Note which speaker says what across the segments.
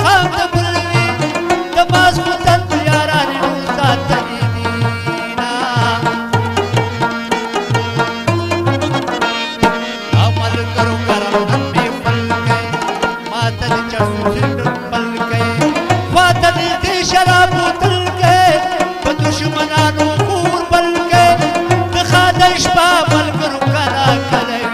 Speaker 1: خان د بلوي د ماسخوتن یارانې نو ساتلي دينا عمل کرو کرم مې پل گئے ماته د چړو سندر پل گئے خواته دې شراب بوتل گئے په دشمنانو خور بل گئے د خادش په ملګرو کلا کلوي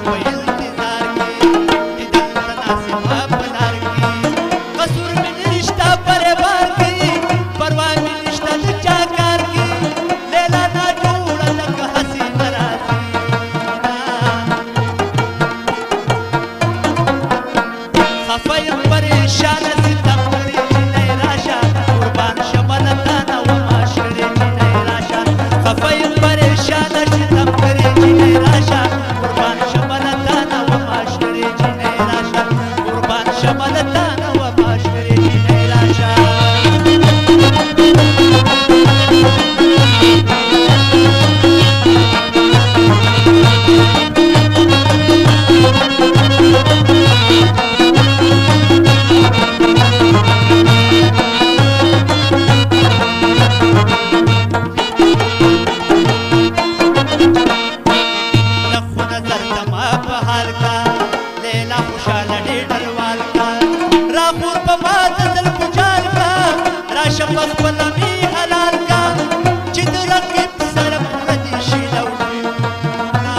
Speaker 1: په انتظار کې دیدن ته ناسمه په لار کې قصور مې نشته پرې بار کې پروا مې نشته د چا کار کې لیلا ناجوړه لکه هسې نه راځي خفه یم پریشانه ستم کړې جینۍ راشه قربان شمه له تا نه ومه شړې جینۍ راشه خفه یم پریشانه ستم کړې جینۍ راشه قربان شمه له تا نه ومه شړې جینۍ راشه قربان شمه له تا نه ومه شړې جینۍ راشه شپس پلمی حلال کا چې د رقیب سره پوره دي شي لوډونه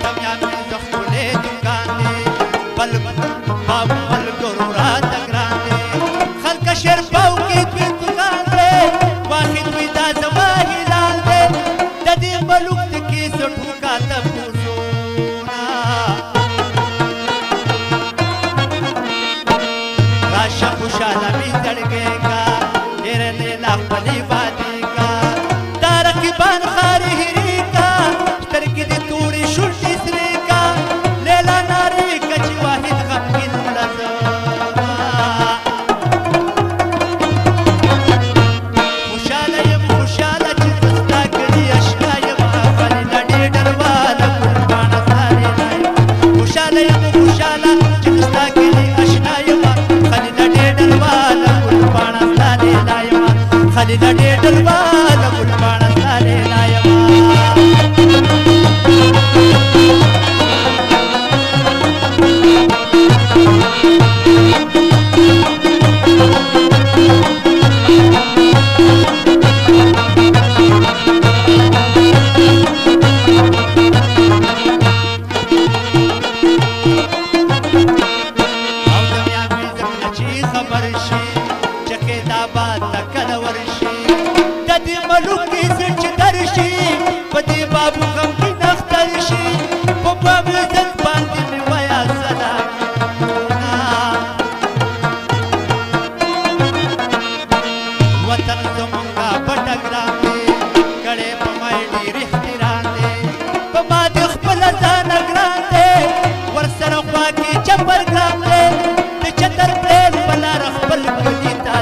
Speaker 1: کامیاب مې د ښکلې دوکان دی بل بابو ملګرو راته ګران دی خلکه شرپاو کې دوی دوکان دی واحد وي دا زما هلال دی د دې ملوک د کیسه ټوکا تپوسونه خوشاله می زړګی کا ډېر لیلا خپلې وادي کا دا رقیبان خارې هېرې کا سترګې دې تورې شونډې سرې کا لیلا نارې که چې واحد غمګین مړه خوشاله یم خوشاله چې زه ستا کړي اشنا یم خلیله ډېډرواله قربانه ستا لیلا یم خوشاله یم خوشاله چې زه ستا کړي اشنا یم خلیله ډېډرواله ګلپاڼه ستا لیلا یمه خلیله ډېډرواله ګلپاڼه ستا لیلا یمه ملوک کې چې درشي په دې بابو غم کې نختر شي په باب عزت باندې مې ویا سلامونه وطن زمونږه پټه ګران دی کړی په ما یې ډېر احترام دی په ما د خپله ځانه ګران دی ورسره خوا کې چپر ګران دی د چتر پرېل په لاره خپل کلي ته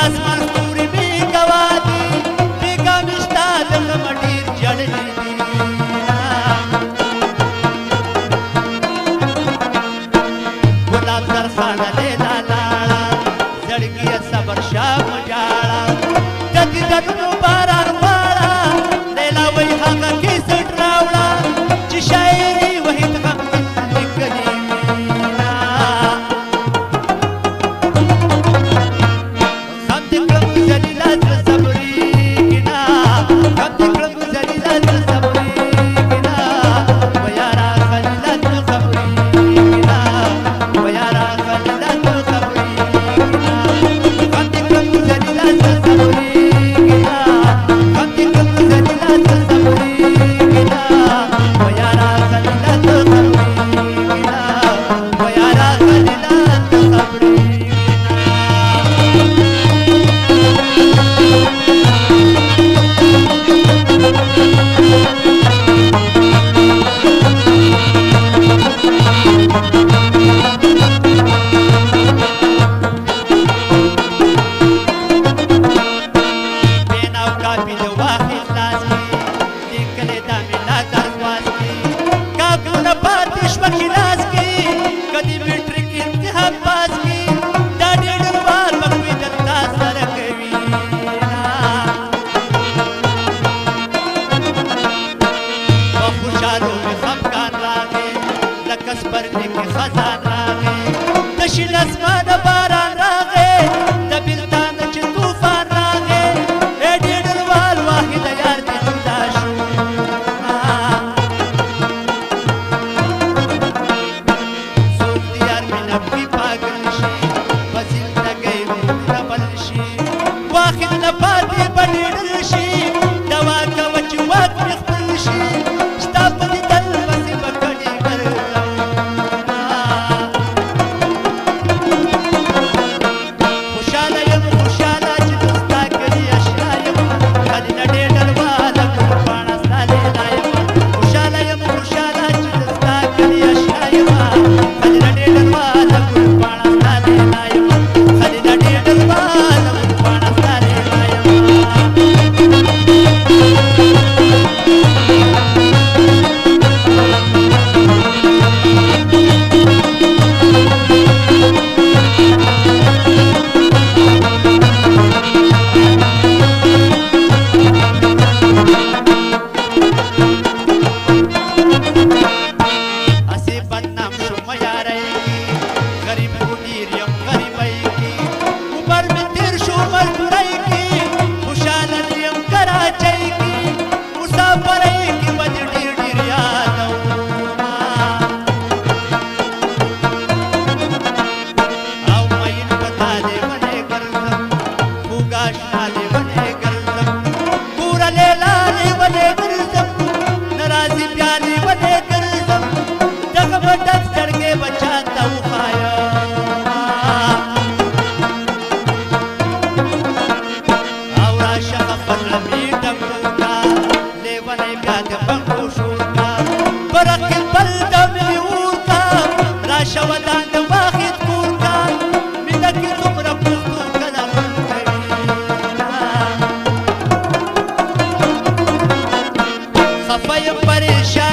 Speaker 1: اسمان ستوري می گوا دي بیگا مشتا د غم ډیر جړلې دي خیالونو باران غواړه لیلا وایي هغه کیسټ راوړه چې شاعري وحید غمګین لیکلې وینا غم دې کړم ذلیله زړه صبرېږي نه غم دې کړم ذلیله زړه صبرېږي نه و یاره خلیله زړه خبرېږي نه و یاره خلیله زړه خبرېږي نه غم دې کړم ذلیله زړه صبرېږي نه غم دې کړم ذلیله زړه صبرېږي نه و یاره خلیله زړه خبرېږي نه و یاره خلیله زړه خبرېږي نه بیناو کاپی د واخیست لاس کې لیکلې دا مې لا ترواز کې کاپونه پاتې شوه ګیلاس کې کدی میټریک امتحان پاس کې دا ډېډروال بخوي دلته سره کوي په خوشحالو مې خفګان راغی لکه سپرلي کې خزان راغی د شین اسمانه باران راغی د بېلتانه چې طوفان راغی ای ډېډروال واحده یار دې جدا شو څوک د یار مینه پکې پاگل شي په زندګۍ مې بل شي واحد نه پاتې به ډېډر شي دوا کوه چې واک مې خپل شي ستا په لیدل پسې به کډې ګرځم خوشحاله یم خوشحاله چې زه ستا کلي اشنا یم خالي نه ډېډرواله ګل پاڼه ستا لیلا یم خوشحاله یم خوشحاله چې زه ستا کلي اشنا یم خالي نه ډېډرواله ګل پاڼه ستا لیلا یم خالي نه ډېډرواله ګل پاڼه ستا لیلا یم اسې بدنام شوم یارۍ کې غریب ډېر یم غریبۍ کې عمر مې تېر شو مزدورۍ کې خوشحاله یم کراچۍ کې مسافرۍ کې به دې ډېر ډېر یادومه او مین په تا لیونی ګرځم خوږ اشنا لیونی ګرځم پوره لیلا لیونی ګرځم نه راځي بیا لیونی ګرځم دغه به ډک سترګې به چاته وښایم او راشه خفن لمې ډنګو کا لیونی بیا د بنګو شور کا برقې بل دم مې اور کا راشه ودان د واحد کور کا مینه کې دومره پښتون کله غم کوي خفه یم پریشان